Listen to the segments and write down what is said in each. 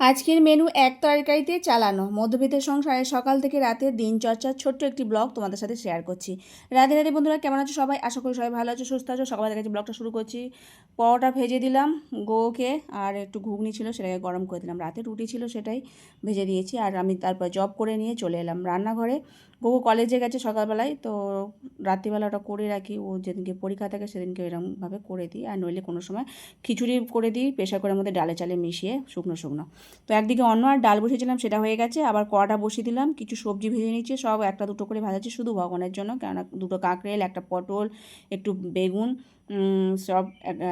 আজকের মেনু এক তরকারিতে চালানো মধ্যবিত্তের সংসারে সকাল থেকে রাতের দিনচর্চার ছোট্ট একটি ব্লগ তোমাদের সাথে শেয়ার করছি। রাধে রাধে বন্ধুরা, কেমন আছো সবাই? আশা করি সবাই ভালো আছো, সুস্থ আছো। সকাল থেকে ব্লগটা শুরু করছি। পরোটা ভেজে দিলাম গোকে, আর একটু ঘুগনি ছিল সেটাকে গরম করে দিলাম। রাতে রুটি ছিল সেটাই ভেজে দিয়েছি। আর আমি তারপর জব করে নিয়ে চলে এলাম রান্নাঘরে। গোগো কলেজে গেছে সকালবেলায়, তো রাত্রিবেলা ওটা করে রাখি। ও যেদিনকে পরীক্ষা থাকে সেদিনকে এরকমভাবে করে দিই। আর নইলে কোনো সময় খিচুড়ি করে দিই প্রেশার কুকারের মধ্যে ডালে চালে মিশিয়ে শুকনো শুকনো। তো একদিকে অন্য আর ডাল বসিয়েছিলাম, সেটা হয়ে গেছে। আবার কড়াটা বসিয়ে দিলাম, কিছু সবজি ভেজে নিচ্ছি, সব একটা দুটো করে ভাজাচ্ছি শুধু ভগবানের জন্য, কেননা দুটো কাঁকরেল, একটা পটল, একটু বেগুন, সব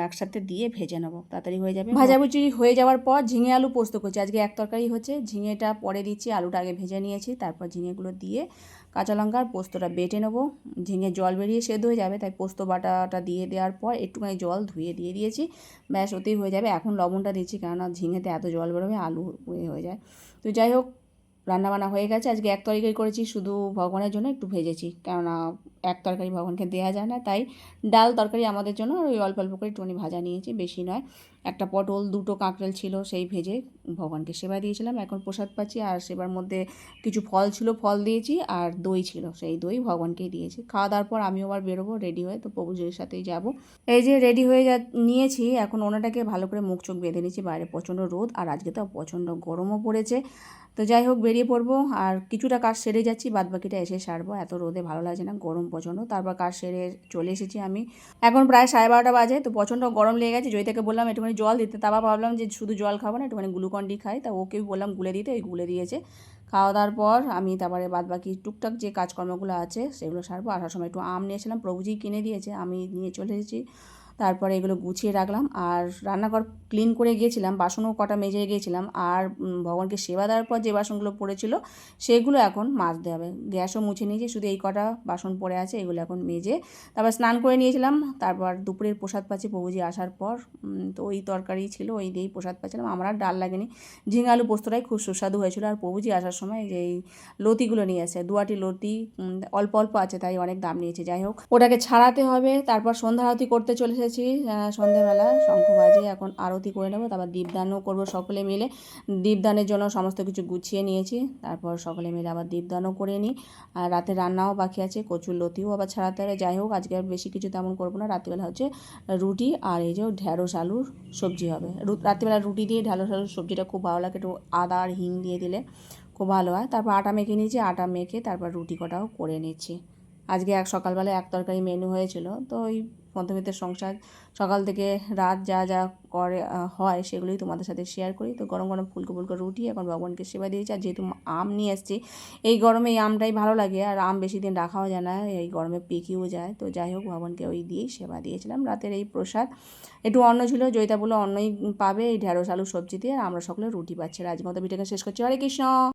একসাথে দিয়ে ভেজে নেবো, তাড়াতাড়ি হয়ে যাবে। ভাজাভুজি হয়ে যাওয়ার পর ঝিঙে আলু পোস্ত করছি। আজকে এক তরকারি হচ্ছে, ঝিঙেটা পরে দিচ্ছি, আলুটা আগে ভেজে নিয়েছি, তারপর ঝিঙেগুলো দিয়ে কাঁচা লঙ্কা আর পোস্তটা বেটে নেবো। ঝিঙে জল বেরিয়ে সেদ্ধ হয়ে যাবে, তাই পোস্ত বাটাটা দিয়ে দেওয়ার পর একটুখানি জল ধুয়ে দিয়ে দিয়েছি, ব্যাস ওতেই হয়ে যাবে। এখন লবণটা দিচ্ছি, কেননা ঝিঙেতে এত জল বেরোবে, আলু হয়ে যায়। তো যাই হোক, রান্নাবান্না হয়ে গেছে। আজকে এক তরকারি করেছি, শুধু ভগবানের জন্য একটু ভেজেছি, কেননা এক তরকারি ভগবানকে দেওয়া যায় না, তাই ডাল তরকারি আমাদের জন্য ওই অল্প অল্প করে একটুখানি ভাজা নিয়েছি, বেশি নয়। একটা পটল, দুটো কাঁকরেল ছিল, সেই ভেজে ভগবানকে সেবা দিয়েছিলাম। এখন প্রসাদ পাচ্ছি, আর সেবার মধ্যে কিছু ফল ছিল, ফল দিয়েছি, আর দই ছিল, সেই দই ভগবানকেই দিয়েছি। খাওয়া দাওয়ার পর আমিও আবার বেরোবো রেডি হয়ে, তো প্রভুজির সাথেই যাব। এই যে রেডি হয়ে নিয়েছি, এখন ওনাটাকে ভালো করে মুখ চোখ বেঁধে নিয়েছি। বাইরে প্রচণ্ড রোদ, আর আজকে তো প্রচণ্ড গরমও পড়েছে। তো যাই হোক, বেরিয়ে পড়বো। আর কিছুটা কাজ সেরে যাচ্ছি, বাদ বাকিটা এসে সারবো। এত রোদে ভালো লাগছে না, গরম প্রচণ্ড। তারপর কাজ সেরে চলে এসেছি আমি। এখন প্রায় 12:30 বাজে, তো প্রচণ্ড গরম লেগে গেছে। জয়িতাকে বললাম একটুখানি জল দিতে, তারপর ভাবলাম যে শুধু জল খাবো না, একটুখানি গ্লুকন-ডি খাই। তা ওকেও বললাম গুলে দিতে, ওই গুলে দিয়েছে। খাওয়া দাওয়ার পর আমি তারপরে বাদ বাকি টুকটাক যে কাজকর্মগুলো আছে সেগুলো সারবো। আসার সময় একটু আম নিয়েছিলাম, প্রভুজি কিনে দিয়েছে, আমি নিয়ে চলে এসেছি। তারপরে এগুলো গুছিয়ে রাখলাম, আর রান্নাঘর ক্লিন করে গিয়েছিলাম, বাসনও কটা মেজে গিয়েছিলাম। আর ভগবানকে সেবা দেওয়ার পর যে বাসনগুলো পড়েছিল সেগুলো এখন মাজতে হবে। গ্যাসও মুছে নিয়েছি, শুধু এই কটা বাসন পড়ে আছে, এগুলো এখন মেজে তারপর স্নান করে নিয়েছিলাম। তারপর দুপুরের প্রসাদ পাচ্ছি প্রভুজি আসার পর। তো ওই তরকারি ছিল, ওই দিয়েই প্রসাদ পাচ্ছিলাম। আমার আর ডাল লাগেনি, ঝিঙে আলু পোস্তটাই খুব সুস্বাদু হয়েছিল। আর প্রভুজি আসার সময় যে এই লতিগুলো নিয়ে আসে, দুয়াটি লতি, অল্প অল্প আছে তাই অনেক দাম নিয়েছে। যাই হোক, ওটাকে ছাড়াতে হবে। তারপর সন্ধ্যা আরতি করতে চলে এসেছি। সন্ধ্যেবেলা শঙ্খ বাজে, এখন আরতি করে নেবো, তারপর দীপদানও করবো সকলে মিলে। দীপদানের জন্য সমস্ত কিছু গুছিয়ে নিয়েছি, তারপর সকলে মিলে আবার দীপদানও করে নিই। আর রাতে রান্নাও বাকি আছে, কচুর লতিও আবার ছাড়াতে হবে। যাই হোক, আজকে আর বেশি কিছু তেমন করবো না। রাত্রিবেলা হচ্ছে রুটি আর এই যে ঢ্যাঁড়স আলুর সবজি হবে। রাত্রিবেলা রুটি দিয়ে ঢ্যাঁড়স আলুর সবজিটা খুব ভালো লাগে, একটু আদা আর হিং দিয়ে দিলে খুব ভালো হয়। তারপর আটা মেখে নিয়েছি, আটা মেখে তারপর রুটি কটাও করে নিচ্ছি। আজকে সকালবেলায় এক তরকারি মেনু হয়েছিল। তো ওই মধ্যবিত্তের সংসার, সকাল থেকে রাত যা যা করে হয় সেগুলোই তোমাদের সাথে শেয়ার করি। তো গরম গরম ফুলকো ফুলকো রুটি এখন ভগবানকে সেবা দিয়েছি। আর যেহেতু আম নিয়ে এসেছি, এই গরমে এই আমটাই ভালো লাগে, আর আম বেশি দিন রাখাও যায় না, এই গরমে পেকেও যায়। তো যাই হোক, ভগবানকে ওই দিয়েই সেবা দিয়েছিলাম। রাতের এই প্রসাদ একটু অন্ন ছিল, জয়িতা বলে অন্নই পাবে এই ঢ্যাঁড়স আলু সবজি দিয়ে, আর আমরা সকলে রুটি পাচ্ছি। আজকের মতো ভিডিওটা শেষ করছি। হরে কৃষ্ণ।